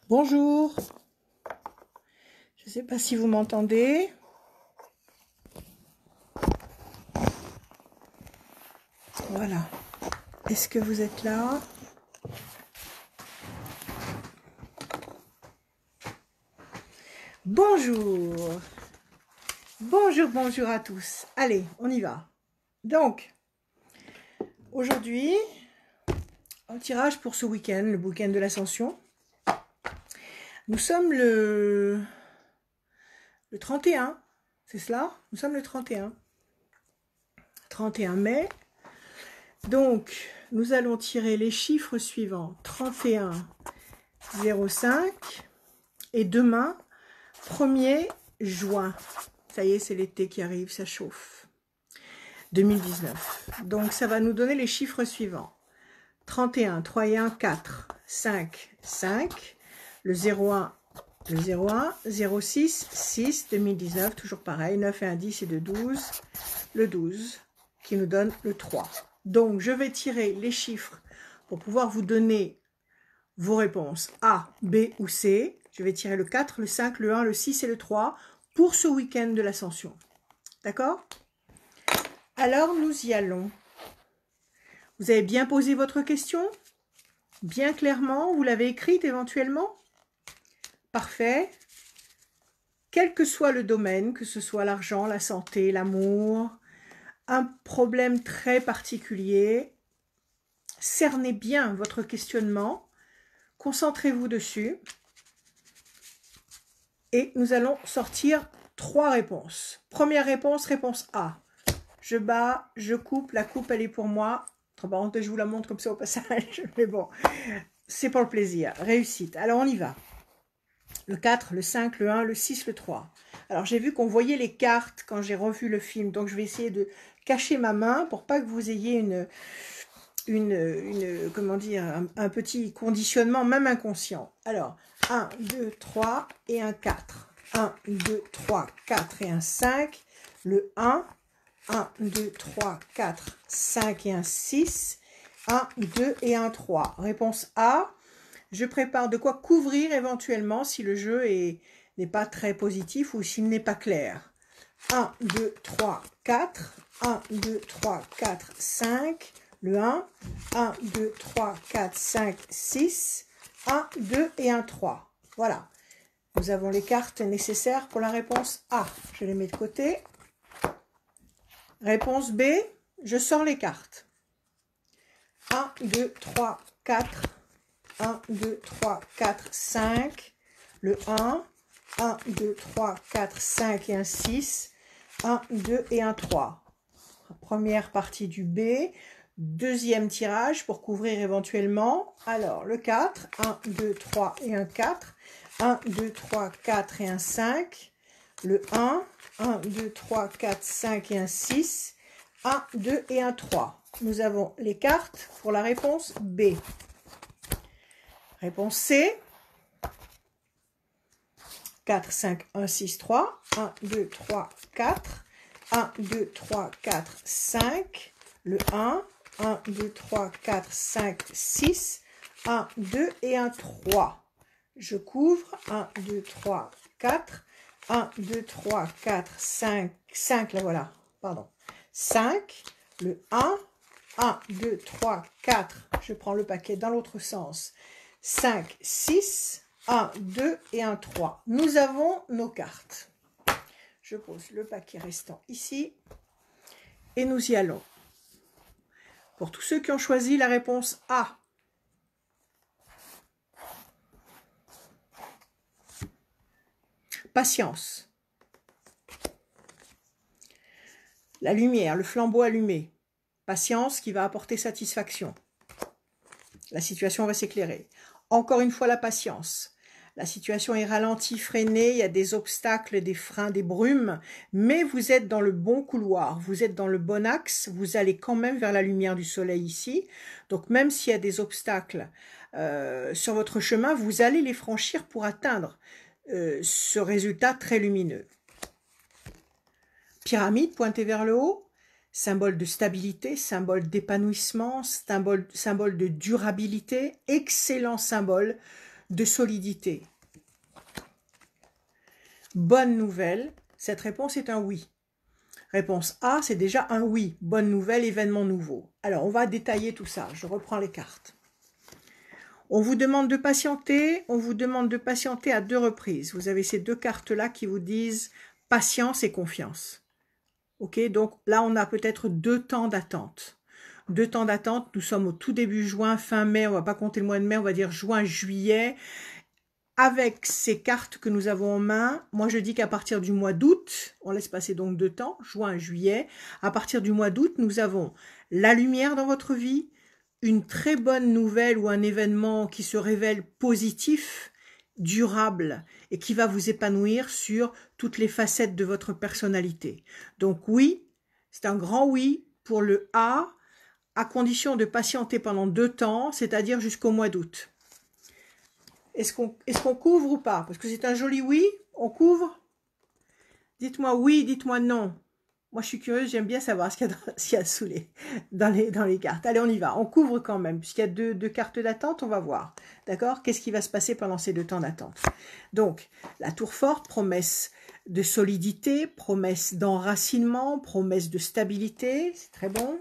Bonjour, je ne sais pas si vous m'entendez. Voilà, est-ce que vous êtes là? Bonjour, bonjour à tous. Allez, on y va. Donc, aujourd'hui, un tirage pour ce week-end, le week-end de l'Ascension. Nous sommes le 31, c'est cela? Nous sommes le 31 mai. Donc, nous allons tirer les chiffres suivants. 31, 05. Et demain, 1er juin. Ça y est, c'est l'été qui arrive, ça chauffe. 2019. Donc, ça va nous donner les chiffres suivants. 31, 3 et 1, 4, 5, 5. Le 01, 06, 6, 2019, toujours pareil, 9 et 1, 10 et 2, 12, le 12, qui nous donne le 3. Donc, je vais tirer les chiffres pour pouvoir vous donner vos réponses A, B ou C. Je vais tirer le 4, le 5, le 1, le 6 et le 3 pour ce week-end de l'Ascension. D'accord? Alors, nous y allons. Vous avez bien posé votre question? Bien clairement? Vous l'avez écrite éventuellement? Parfait. Quel que soit le domaine, que ce soit l'argent, la santé, l'amour, un problème très particulier, cernez bien votre questionnement, concentrez-vous dessus et nous allons sortir 3 réponses. Première réponse, réponse A. Je bats, je coupe, la coupe elle est pour moi. Entre parenthèses, je vous la montre comme ça au passage, mais bon, c'est pour le plaisir. Réussite. Alors on y va. Le 4, le 5, le 1, le 6, le 3. Alors, j'ai vu qu'on voyait les cartes quand j'ai revu le film. Donc, je vais essayer de cacher ma main pour pas que vous ayez comment dire, un petit conditionnement, même inconscient. Alors, 1, 2, 3 et un 4. 1, 2, 3, 4 et un 5. Le 1, 2, 3, 4, 5 et un 6. 1, 2 et un 3. Réponse A. Je prépare de quoi couvrir éventuellement si le jeu n'est pas très positif ou s'il n'est pas clair. 1, 2, 3, 4. 1, 2, 3, 4, 5. Le 1. 1, 2, 3, 4, 5, 6. 1, 2 et un 3. Voilà. Nous avons les cartes nécessaires pour la réponse A. Je les mets de côté. Réponse B. Je sors les cartes. 1, 2, 3, 4. 1, 2, 3, 4, 5, le 1, 1, 2, 3, 4, 5 et un 6, 1, 2 et un 3. Première partie du B, deuxième tirage pour couvrir éventuellement. Alors, le 4, 1, 2, 3 et un 4, 1, 2, 3, 4 et un 5, le 1, 1, 2, 3, 4, 5 et un 6, 1, 2 et un 3. Nous avons les cartes pour la réponse B. Réponse C. 4, 5, 1, 6, 3. 1, 2, 3, 4. 1, 2, 3, 4, 5. Le 1. 1, 2, 3, 4, 5, 6. 1, 2 et un 3. Je couvre. 1, 2, 3, 4. 1, 2, 3, 4, 5. 5, là voilà. Pardon. 5. Le 1. 1, 2, 3, 4. Je prends le paquet dans l'autre sens. 5, 6, 1, 2 et un 3. Nous avons nos cartes. Je pose le paquet restant ici et nous y allons. Pour tous ceux qui ont choisi la réponse A, patience. La lumière, le flambeau allumé. Patience qui va apporter satisfaction. La situation va s'éclairer. Encore une fois, la patience. La situation est ralentie, freinée, il y a des obstacles, des freins, des brumes, mais vous êtes dans le bon couloir, vous êtes dans le bon axe, vous allez quand même vers la lumière du soleil ici. Donc même s'il y a des obstacles sur votre chemin, vous allez les franchir pour atteindre ce résultat très lumineux. Pyramide pointée vers le haut. Symbole de stabilité, symbole d'épanouissement, symbole de durabilité, excellent symbole de solidité. Bonne nouvelle, cette réponse est un oui. Réponse A, c'est déjà un oui. Bonne nouvelle, événement nouveau. Alors, on va détailler tout ça. Je reprends les cartes. On vous demande de patienter. On vous demande de patienter à 2 reprises. Vous avez ces 2 cartes-là qui vous disent patience et confiance. Ok, donc là, on a peut-être 2 temps d'attente. 2 temps d'attente. Nous sommes au tout début juin, fin mai. On ne va pas compter le mois de mai, on va dire juin, juillet. Avec ces cartes que nous avons en main, moi je dis qu'à partir du mois d'août, on laisse passer donc 2 temps, juin, juillet, à partir du mois d'août, nous avons la lumière dans votre vie, une très bonne nouvelle ou un événement qui se révèle positif, durable et qui va vous épanouir sur toutes les facettes de votre personnalité. Donc oui, c'est un grand oui pour le A, à condition de patienter pendant 2 temps, c'est-à-dire jusqu'au mois d'août. Est-ce qu'on couvre ou pas? Parce que c'est un joli oui, on couvre? Dites-moi oui, dites-moi non. Moi, je suis curieuse, j'aime bien savoir ce qu'il y a sous dans les cartes. Allez, on y va. On couvre quand même, puisqu'il y a deux cartes d'attente, on va voir. D'accord? Qu'est-ce qui va se passer pendant ces 2 temps d'attente? Donc, la tour forte, promesse de solidité, promesse d'enracinement, promesse de stabilité, c'est très bon.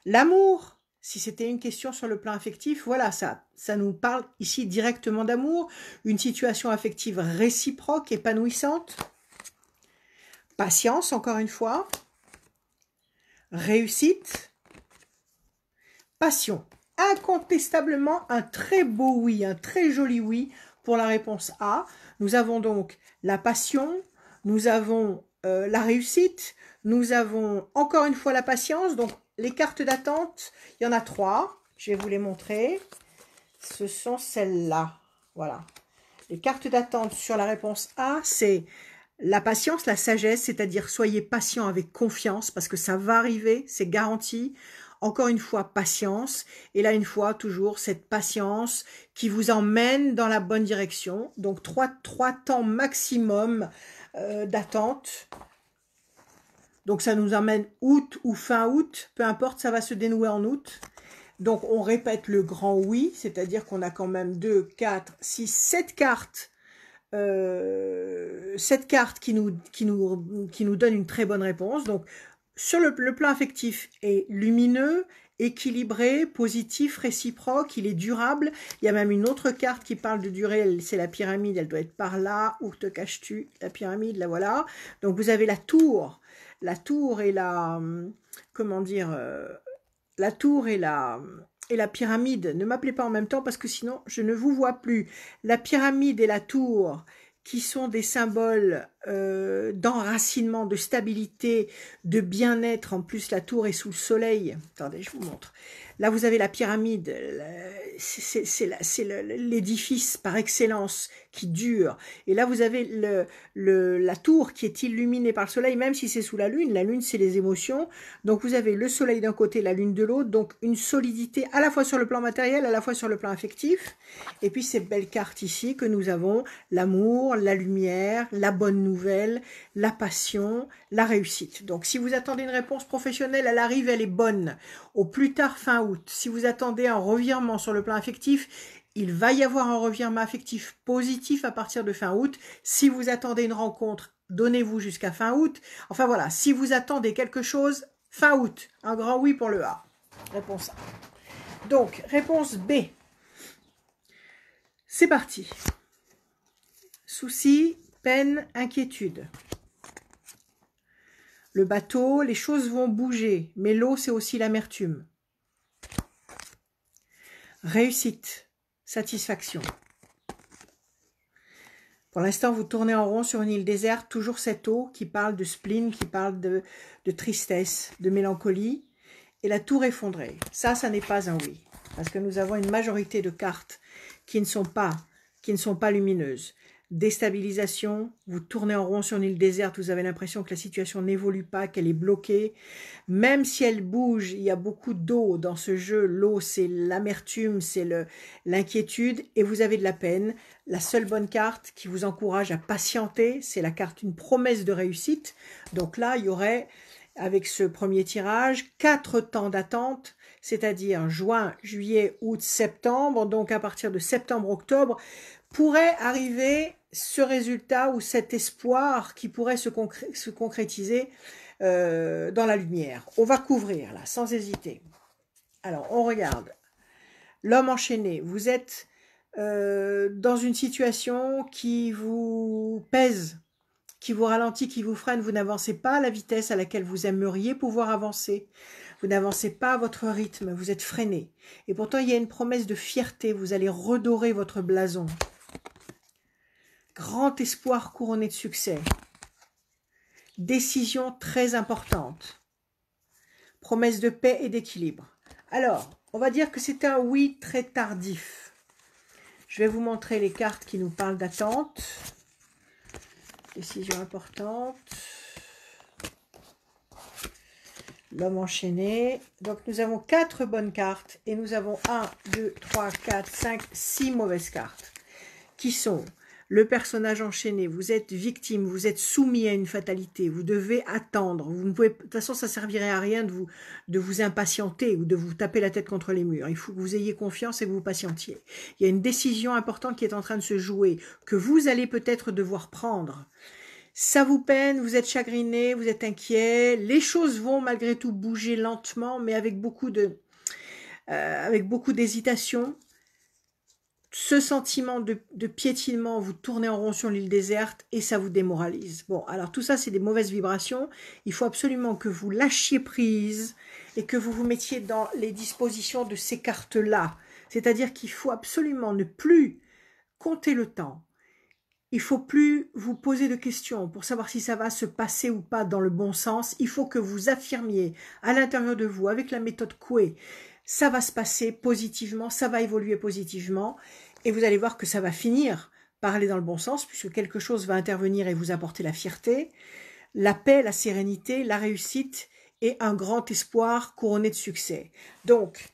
L'amour. Si c'était une question sur le plan affectif, voilà, ça nous parle ici directement d'amour, une situation affective réciproque, épanouissante. Patience, encore une fois. Réussite. Passion. Incontestablement, un très beau oui, un très joli oui pour la réponse A. Nous avons donc la passion, nous avons la réussite, nous avons encore une fois la patience, donc les cartes d'attente, il y en a 3. Je vais vous les montrer. Ce sont celles-là. Voilà. Les cartes d'attente sur la réponse A, c'est la patience, la sagesse, c'est-à-dire soyez patient avec confiance parce que ça va arriver, c'est garanti. Encore une fois, patience. Et là, une fois, toujours cette patience qui vous emmène dans la bonne direction. Donc, 3 temps maximum d'attente. Donc, ça nous emmène août ou fin août, peu importe, ça va se dénouer en août. Donc, on répète le grand oui, c'est-à-dire qu'on a quand même 2, 4, 6, 7 cartes. 7 cartes qui nous donnent une très bonne réponse. Donc, sur le plan affectif est lumineux, équilibré, positif, réciproque, il est durable. Il y a même une autre carte qui parle de durée, c'est la pyramide, elle doit être par là. Où te caches-tu? La pyramide, la voilà. Donc, vous avez la tour et la... Comment dire la tour et la pyramide. Ne m'appelez pas en même temps parce que sinon, je ne vous vois plus. La pyramide et la tour qui sont des symboles d'enracinement, de stabilité, de bien-être. En plus, la tour est sous le soleil. Attendez, je vous montre. Là, vous avez la pyramide. C'est l'édifice par excellence qui dure. Et là, vous avez la tour qui est illuminée par le soleil, même si c'est sous la lune. La lune, c'est les émotions. Donc, vous avez le soleil d'un côté, la lune de l'autre. Donc, une solidité à la fois sur le plan matériel, à la fois sur le plan affectif. Et puis, ces belles cartes ici que nous avons. L'amour, la lumière, la bonne nouvelle, la passion, la réussite. Donc, si vous attendez une réponse professionnelle, elle arrive, elle est bonne. Au plus tard, fin août. Si vous attendez un revirement sur le plan affectif, il va y avoir un revirement affectif positif à partir de fin août. Si vous attendez une rencontre, donnez-vous jusqu'à fin août. Enfin voilà, si vous attendez quelque chose, fin août. Un grand oui pour le A. Réponse A. Donc, réponse B. C'est parti. Soucis, peine, inquiétude. Le bateau, les choses vont bouger, mais l'eau, c'est aussi l'amertume. Réussite, satisfaction. Pour l'instant, vous tournez en rond sur une île déserte, toujours cette eau qui parle de spleen, qui parle de tristesse, de mélancolie. Et la tour effondrée. Ça n'est pas un oui. Parce que nous avons une majorité de cartes qui ne sont pas lumineuses. Déstabilisation, vous tournez en rond sur une île déserte, vous avez l'impression que la situation n'évolue pas, qu'elle est bloquée. Même si elle bouge, il y a beaucoup d'eau dans ce jeu. L'eau, c'est l'amertume, c'est l'inquiétude et vous avez de la peine. La seule bonne carte qui vous encourage à patienter, c'est la carte une promesse de réussite. Donc là, il y aurait, avec ce premier tirage, 4 temps d'attente. c'est-à-dire juin, juillet, août, septembre, donc à partir de septembre-octobre, pourrait arriver ce résultat ou cet espoir qui pourrait se concrétiser dans la lumière. On va couvrir là, sans hésiter. Alors, on regarde. L'homme enchaîné, vous êtes dans une situation qui vous pèse, qui vous ralentit, qui vous freine, vous n'avancez pas à la vitesse à laquelle vous aimeriez pouvoir avancer. Vous n'avancez pas à votre rythme, vous êtes freiné. Et pourtant, il y a une promesse de fierté, vous allez redorer votre blason. Grand espoir couronné de succès. Décision très importante. Promesse de paix et d'équilibre. Alors, on va dire que c'est un oui très tardif. Je vais vous montrer les cartes qui nous parlent d'attente. Décision importante. L'homme enchaîné. Donc nous avons 4 bonnes cartes et nous avons 1, 2, 3, 4, 5, 6 mauvaises cartes. Qui sont le personnage enchaîné. Vous êtes victime, vous êtes soumis à une fatalité. Vous devez attendre. Vous ne pouvez, de toute façon, ça ne servirait à rien de vous impatienter ou de vous taper la tête contre les murs. Il faut que vous ayez confiance et que vous patientiez. Il y a une décision importante qui est en train de se jouer, que vous allez peut-être devoir prendre. Ça vous peine, vous êtes chagriné, vous êtes inquiet. Les choses vont malgré tout bouger lentement, mais avec beaucoup d'hésitation. Ce sentiment de piétinement, vous tournez en rond sur l'île déserte et ça vous démoralise. Bon, alors tout ça, c'est des mauvaises vibrations. Il faut absolument que vous lâchiez prise et que vous vous mettiez dans les dispositions de ces cartes-là. C'est-à-dire qu'il faut absolument ne plus compter le temps. Il ne faut plus vous poser de questions pour savoir si ça va se passer ou pas dans le bon sens. Il faut que vous affirmiez à l'intérieur de vous, avec la méthode Coué, ça va se passer positivement, ça va évoluer positivement, et vous allez voir que ça va finir par aller dans le bon sens, puisque quelque chose va intervenir et vous apporter la fierté, la paix, la sérénité, la réussite, et un grand espoir couronné de succès. Donc,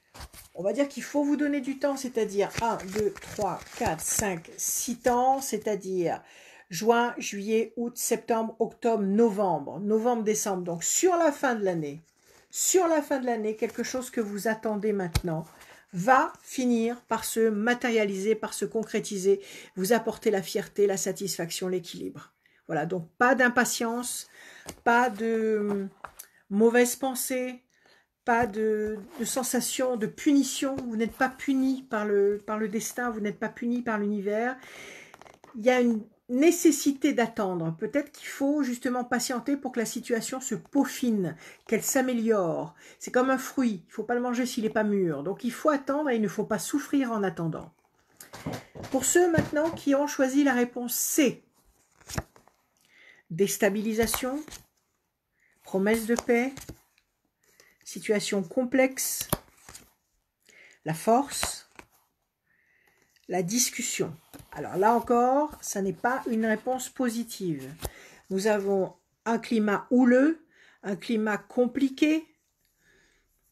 on va dire qu'il faut vous donner du temps, c'est-à-dire 1, 2, 3, 4, 5, 6 temps, c'est-à-dire juin, juillet, août, septembre, octobre, novembre, décembre, donc sur la fin de l'année. Sur la fin de l'année, quelque chose que vous attendez maintenant va finir par se matérialiser, par se concrétiser, vous apporter la fierté, la satisfaction, l'équilibre. Voilà, donc pas d'impatience, pas de mauvaise pensée, pas de sensation de punition. Vous n'êtes pas puni par le destin, vous n'êtes pas puni par l'univers. Il y a une nécessité d'attendre. Peut-être qu'il faut justement patienter pour que la situation se peaufine, qu'elle s'améliore. C'est comme un fruit, il ne faut pas le manger s'il n'est pas mûr. Donc il faut attendre et il ne faut pas souffrir en attendant. Pour ceux maintenant qui ont choisi la réponse C, déstabilisation, promesse de paix, situation complexe, la force, la discussion. Alors là encore, ça n'est pas une réponse positive. Nous avons un climat houleux, un climat compliqué,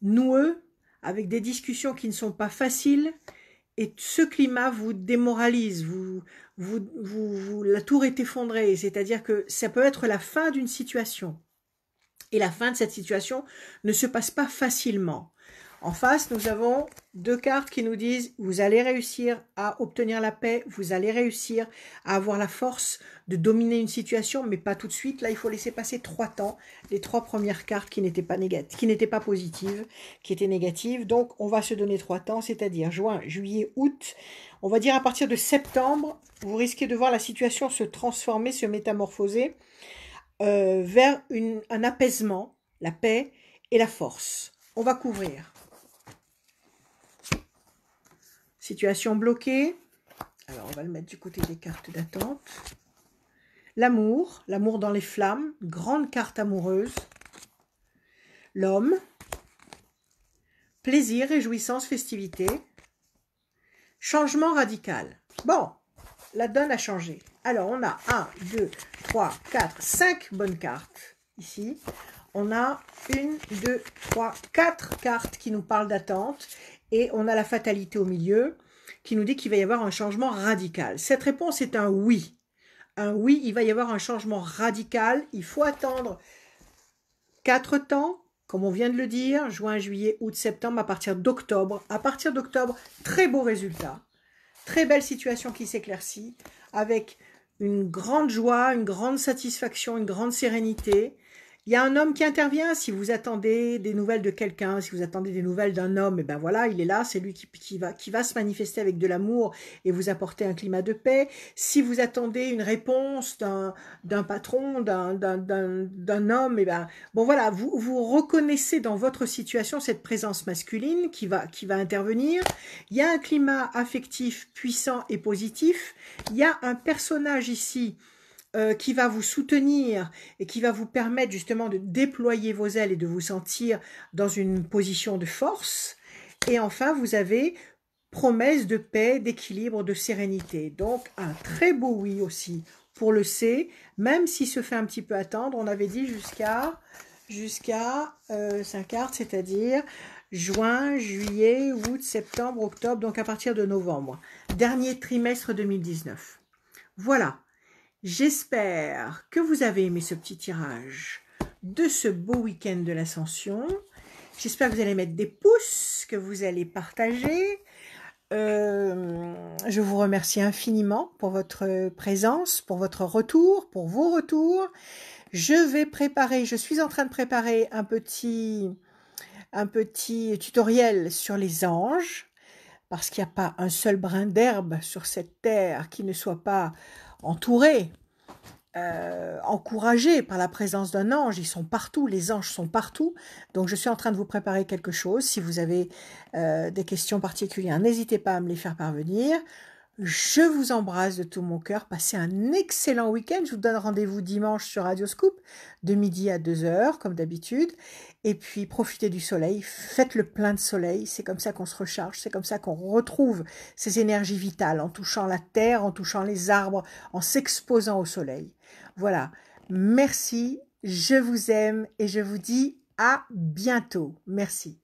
noueux, avec des discussions qui ne sont pas faciles, et ce climat vous démoralise, la tour est effondrée, c'est-à-dire que ça peut être la fin d'une situation. Et la fin de cette situation ne se passe pas facilement. En face, nous avons 2 cartes qui nous disent « Vous allez réussir à obtenir la paix, vous allez réussir à avoir la force de dominer une situation, mais pas tout de suite. » Là, il faut laisser passer 3 temps, les 3 premières cartes qui n'étaient pas négatives, qui n'étaient pas positives, qui étaient négatives. Donc, on va se donner 3 temps, c'est-à-dire juin, juillet, août. On va dire à partir de septembre, vous risquez de voir la situation se transformer, se métamorphoser vers un apaisement, la paix et la force. On va couvrir. Situation bloquée. Alors, on va le mettre du côté des cartes d'attente. L'amour, l'amour dans les flammes, grande carte amoureuse. L'homme. Plaisir, réjouissance, festivité. Changement radical. Bon, la donne a changé. Alors, on a 1, 2, 3, 4, 5 bonnes cartes ici. On a 1, 2, 3, 4 cartes qui nous parlent d'attente. Et on a la fatalité au milieu qui nous dit qu'il va y avoir un changement radical. Cette réponse est un oui. Un oui, il va y avoir un changement radical. Il faut attendre 4 temps, comme on vient de le dire, juin, juillet, août, septembre, à partir d'octobre. À partir d'octobre, très beau résultat. Très belle situation qui s'éclaircit, avec une grande joie, une grande satisfaction, une grande sérénité. Il y a un homme qui intervient, si vous attendez des nouvelles de quelqu'un, si vous attendez des nouvelles d'un homme, et ben voilà, il est là, c'est lui qui va se manifester avec de l'amour et vous apporter un climat de paix. Si vous attendez une réponse d'un patron, d'un homme, et ben bon voilà, vous reconnaissez dans votre situation cette présence masculine qui va intervenir. Il y a un climat affectif puissant et positif. Il y a un personnage ici qui va vous soutenir et qui va vous permettre justement de déployer vos ailes et de vous sentir dans une position de force. Et enfin, vous avez promesse de paix, d'équilibre, de sérénité. Donc, un très beau oui aussi pour le C, même s'il se fait un petit peu attendre. On avait dit jusqu'à 5 cartes, c'est-à-dire juin, juillet, août, septembre, octobre, donc à partir de novembre. Dernier trimestre 2019. Voilà. J'espère que vous avez aimé ce petit tirage de ce beau week-end de l'Ascension. J'espère que vous allez mettre des pouces, que vous allez partager. Je vous remercie infiniment pour votre présence, pour votre retour, pour vos retours. Je suis en train de préparer un petit tutoriel sur les anges, parce qu'il n'y a pas un seul brin d'herbe sur cette terre qui ne soit pas entouré, encouragé par la présence d'un ange. Ils sont partout, les anges sont partout. Donc je suis en train de vous préparer quelque chose. Si vous avez des questions particulières, n'hésitez pas à me les faire parvenir. Je vous embrasse de tout mon cœur. Passez un excellent week-end. Je vous donne rendez-vous dimanche sur Radio Scoop de midi à 2 h comme d'habitude. Et puis profitez du soleil. Faites le plein de soleil. C'est comme ça qu'on se recharge. C'est comme ça qu'on retrouve ses énergies vitales en touchant la terre, en touchant les arbres, en s'exposant au soleil. Voilà. Merci. Je vous aime et je vous dis à bientôt. Merci.